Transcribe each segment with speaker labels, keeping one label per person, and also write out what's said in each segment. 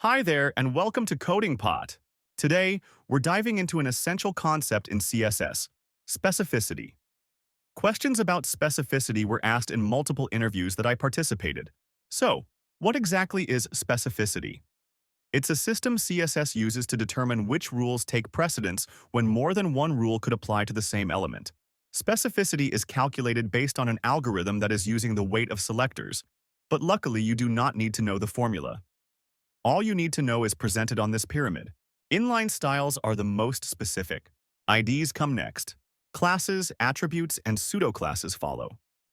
Speaker 1: Hi there, and welcome to Coding Pot. Today, we're diving into an essential concept in CSS, specificity. Questions about specificity were asked in multiple interviews that I participated. So, what exactly is specificity? It's a system CSS uses to determine which rules take precedence when more than one rule could apply to the same element. Specificity is calculated based on an algorithm that is using the weight of selectors, but luckily you do not need to know the formula. All you need to know is presented on this pyramid. Inline styles are the most specific. IDs come next. Classes, attributes, and pseudo-classes follow.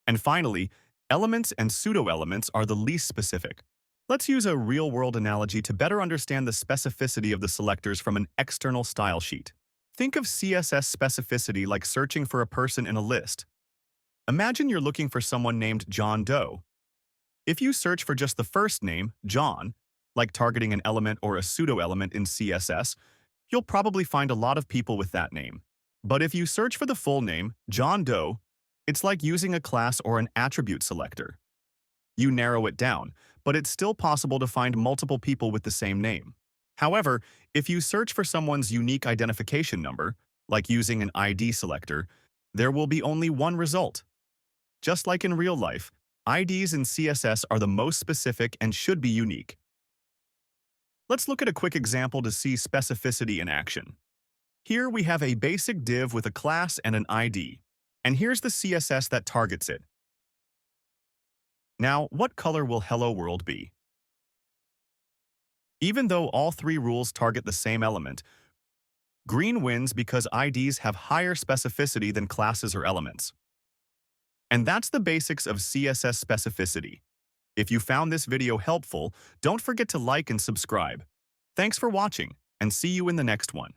Speaker 1: And finally, elements and pseudo-elements are the least specific. Let's use a real-world analogy to better understand the specificity of the selectors from an external style sheet. Think of CSS specificity like searching for a person in a list. Imagine you're looking for someone named John Doe. If you search for just the first name, John, like targeting an element or a pseudo-element in CSS, you'll probably find a lot of people with that name. But if you search for the full name, John Doe, it's like using a class or an attribute selector. You narrow it down, but it's still possible to find multiple people with the same name. However, if you search for someone's unique identification number, like using an ID selector, there will be only one result. Just like in real life, IDs in CSS are the most specific and should be unique. Let's look at a quick example to see specificity in action. Here we have a basic div with a class and an ID. And here's the CSS that targets it. Now, what color will Hello World be? Even though all three rules target the same element, green wins because IDs have higher specificity than classes or elements. And that's the basics of CSS specificity. If you found this video helpful, don't forget to like and subscribe. Thanks for watching, and see you in the next one.